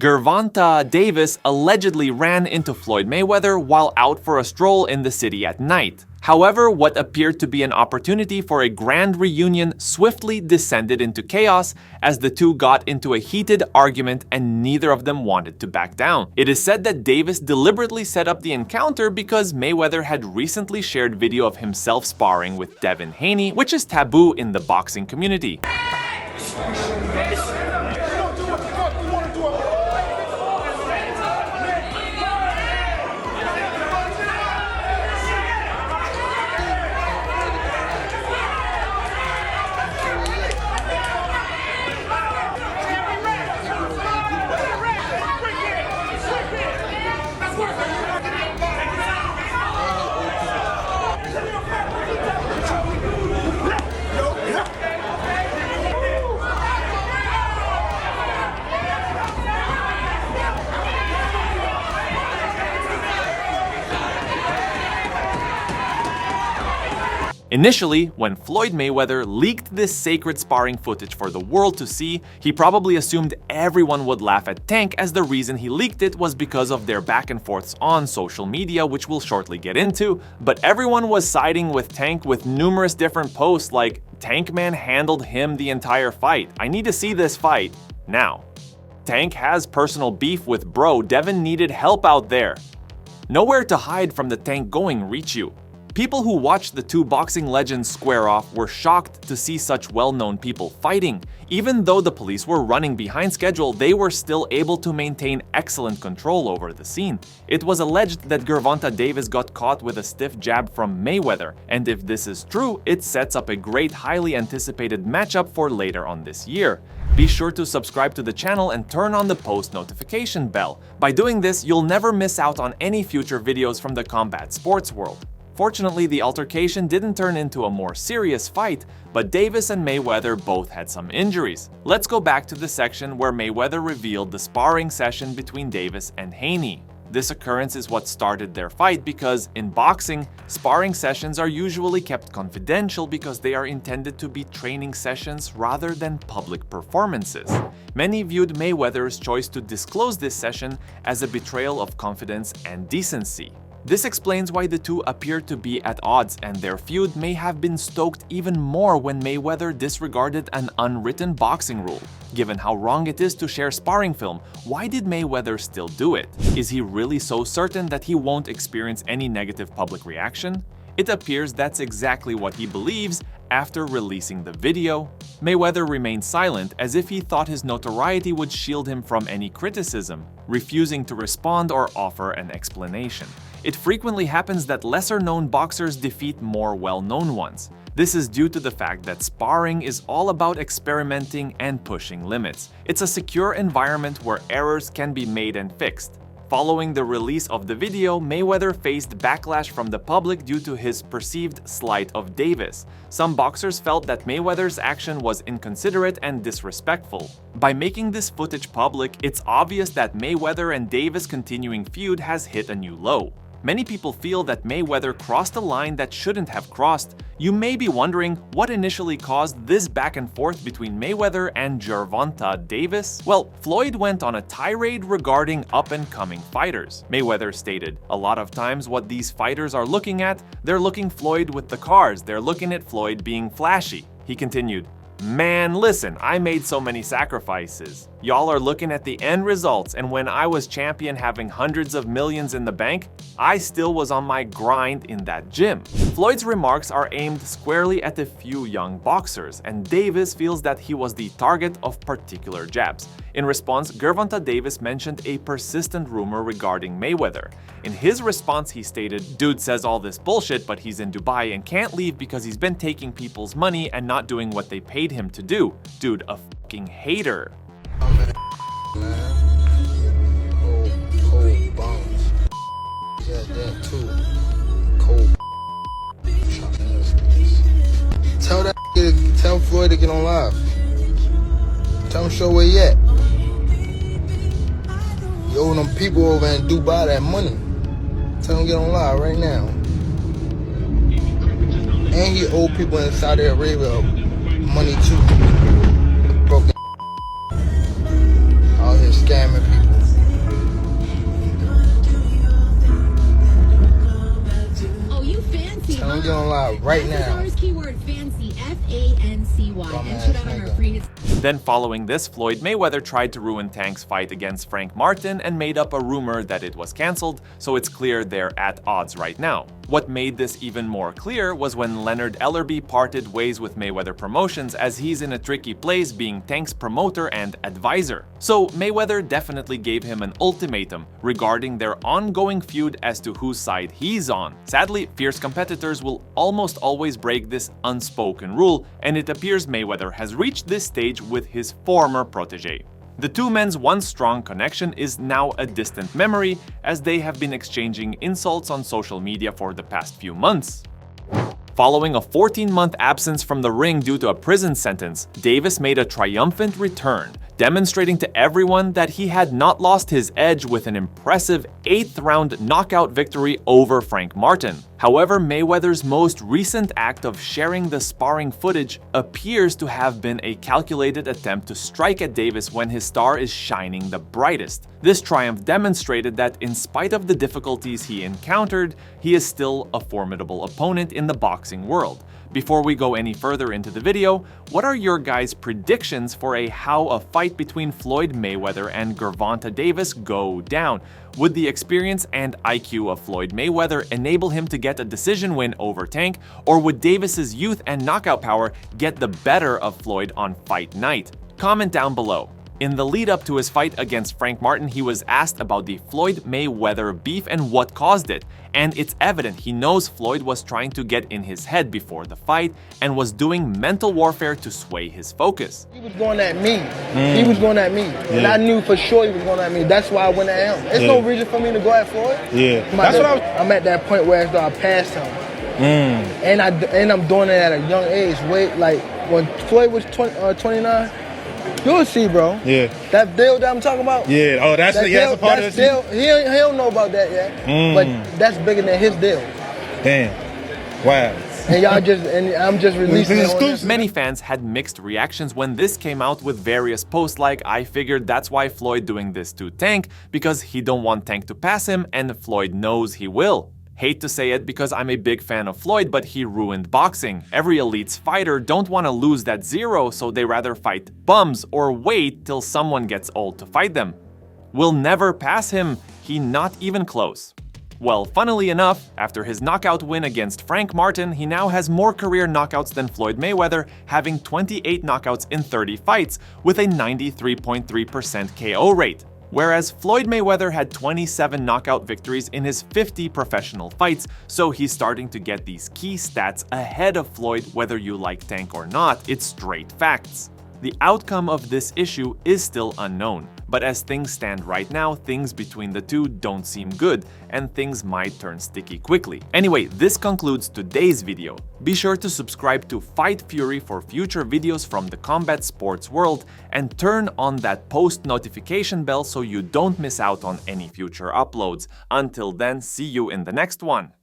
Gervonta Davis allegedly ran into Floyd Mayweather while out for a stroll in the city at night. However, what appeared to be an opportunity for a grand reunion swiftly descended into chaos as the two got into a heated argument and neither of them wanted to back down. It is said that Davis deliberately set up the encounter because Mayweather had recently shared video of himself sparring with Devin Haney, which is taboo in the boxing community. Initially, when Floyd Mayweather leaked this sacred sparring footage for the world to see, he probably assumed everyone would laugh at Tank, as the reason he leaked it was because of their back and forths on social media, which we'll shortly get into. But everyone was siding with Tank with numerous different posts like, "Tank Man handled him the entire fight. I need to see this fight now." Tank has personal beef with bro. Devin needed help out there. Nowhere to hide from the Tank going reach you. People who watched the two boxing legends square off were shocked to see such well-known people fighting. Even though the police were running behind schedule, they were still able to maintain excellent control over the scene. It was alleged that Gervonta Davis got caught with a stiff jab from Mayweather, and if this is true, it sets up a great, highly anticipated matchup for later on this year. Be sure to subscribe to the channel and turn on the post notification bell. By doing this, you'll never miss out on any future videos from the combat sports world. Fortunately, the altercation didn't turn into a more serious fight, but Davis and Mayweather both had some injuries. Let's go back to the section where Mayweather revealed the sparring session between Davis and Haney. This occurrence is what started their fight because, in boxing, sparring sessions are usually kept confidential because they are intended to be training sessions rather than public performances. Many viewed Mayweather's choice to disclose this session as a betrayal of confidence and decency. This explains why the two appear to be at odds, and their feud may have been stoked even more when Mayweather disregarded an unwritten boxing rule. Given how wrong it is to share sparring film, why did Mayweather still do it? Is he really so certain that he won't experience any negative public reaction? It appears that's exactly what he believes after releasing the video. Mayweather remained silent, as if he thought his notoriety would shield him from any criticism, refusing to respond or offer an explanation. It frequently happens that lesser-known boxers defeat more well-known ones. This is due to the fact that sparring is all about experimenting and pushing limits. It's a secure environment where errors can be made and fixed. Following the release of the video, Mayweather faced backlash from the public due to his perceived slight of Davis. Some boxers felt that Mayweather's action was inconsiderate and disrespectful. By making this footage public, it's obvious that Mayweather and Davis' continuing feud has hit a new low. Many people feel that Mayweather crossed a line that shouldn't have crossed. You may be wondering what initially caused this back and forth between Mayweather and Gervonta Davis. Well, Floyd went on a tirade regarding up-and-coming fighters. Mayweather stated, "A lot of times what these fighters are looking at, they're looking Floyd with the cars, they're looking at Floyd being flashy." He continued, "Man, listen, I made so many sacrifices. Y'all are looking at the end results, and when I was champion having hundreds of millions in the bank, I still was on my grind in that gym." Floyd's remarks are aimed squarely at a few young boxers, and Davis feels that he was the target of particular jabs. In response, Gervonta Davis mentioned a persistent rumor regarding Mayweather. In his response, he stated, "Dude says all this bullshit, but he's in Dubai and can't leave because he's been taking people's money and not doing what they paid him to do. Dude, a fucking hater." Cold bones. Yeah, that too. Cold. Tell Floyd to get on live. Tell him show where he at. You owe them people over in Dubai that money. Tell him get on live right now. And he owe people in Saudi Arabia money too. Broken out here scamming people. see why. And put out on our free. Then following this, Floyd Mayweather tried to ruin Tank's fight against Frank Martin and made up a rumor that it was cancelled, so it's clear they're at odds right now. What made this even more clear was when Leonard Ellerbe parted ways with Mayweather Promotions, as he's in a tricky place being Tank's promoter and advisor. So Mayweather definitely gave him an ultimatum regarding their ongoing feud as to whose side he's on. Sadly, fierce competitors will almost always break this unspoken rule, and it appears Mayweather has reached this stage with his former protege. The two men's once strong connection is now a distant memory, as they have been exchanging insults on social media for the past few months. Following a 14-month absence from the ring due to a prison sentence, Davis made a triumphant return, demonstrating to everyone that he had not lost his edge with an impressive 8th-round knockout victory over Frank Martin. However, Mayweather's most recent act of sharing the sparring footage appears to have been a calculated attempt to strike at Davis when his star is shining the brightest. This triumph demonstrated that in spite of the difficulties he encountered, he is still a formidable opponent in the boxing world. Before we go any further into the video, what are your guys' predictions for how a fight between Floyd Mayweather and Gervonta Davis go down? Would the experience and IQ of Floyd Mayweather enable him to get a decision win over Tank, or would Davis's youth and knockout power get the better of Floyd on fight night? Comment down below. In the lead-up to his fight against Frank Martin, he was asked about the Floyd Mayweather beef and what caused it, and it's evident he knows Floyd was trying to get in his head before the fight and was doing mental warfare to sway his focus. He was going at me. He was going at me. And I knew for sure he was going at me. That's why I went at him. There's no reason for me to go at Floyd. That's what I'm at that point where I passed him. And I'm doing it at a young age. Like when Floyd was 29, you'll see, bro. That deal that I'm talking about. That's a part of the deal. He don't know about that yet. But that's bigger than his deal. Damn. Wow. And I'm just releasing it on this. Many fans had mixed reactions when this came out, with various posts like, "I figured that's why Floyd doing this to Tank, because he don't want Tank to pass him and Floyd knows he will." Hate to say it because I'm a big fan of Floyd, but he ruined boxing. Every elite's fighter don't want to lose that zero, so they rather fight bums or wait till someone gets old to fight them. Will never pass him, he not even close. Well, funnily enough, after his knockout win against Frank Martin, he now has more career knockouts than Floyd Mayweather, having 28 knockouts in 30 fights, with a 93.3% KO rate. Whereas Floyd Mayweather had 27 knockout victories in his 50 professional fights, so he's starting to get these key stats ahead of Floyd, whether you like Tank or not. It's straight facts. The outcome of this issue is still unknown, but as things stand right now, things between the two don't seem good, and things might turn sticky quickly. Anyway, this concludes today's video. Be sure to subscribe to Fight Fury for future videos from the combat sports world, and turn on that post notification bell so you don't miss out on any future uploads. Until then, see you in the next one.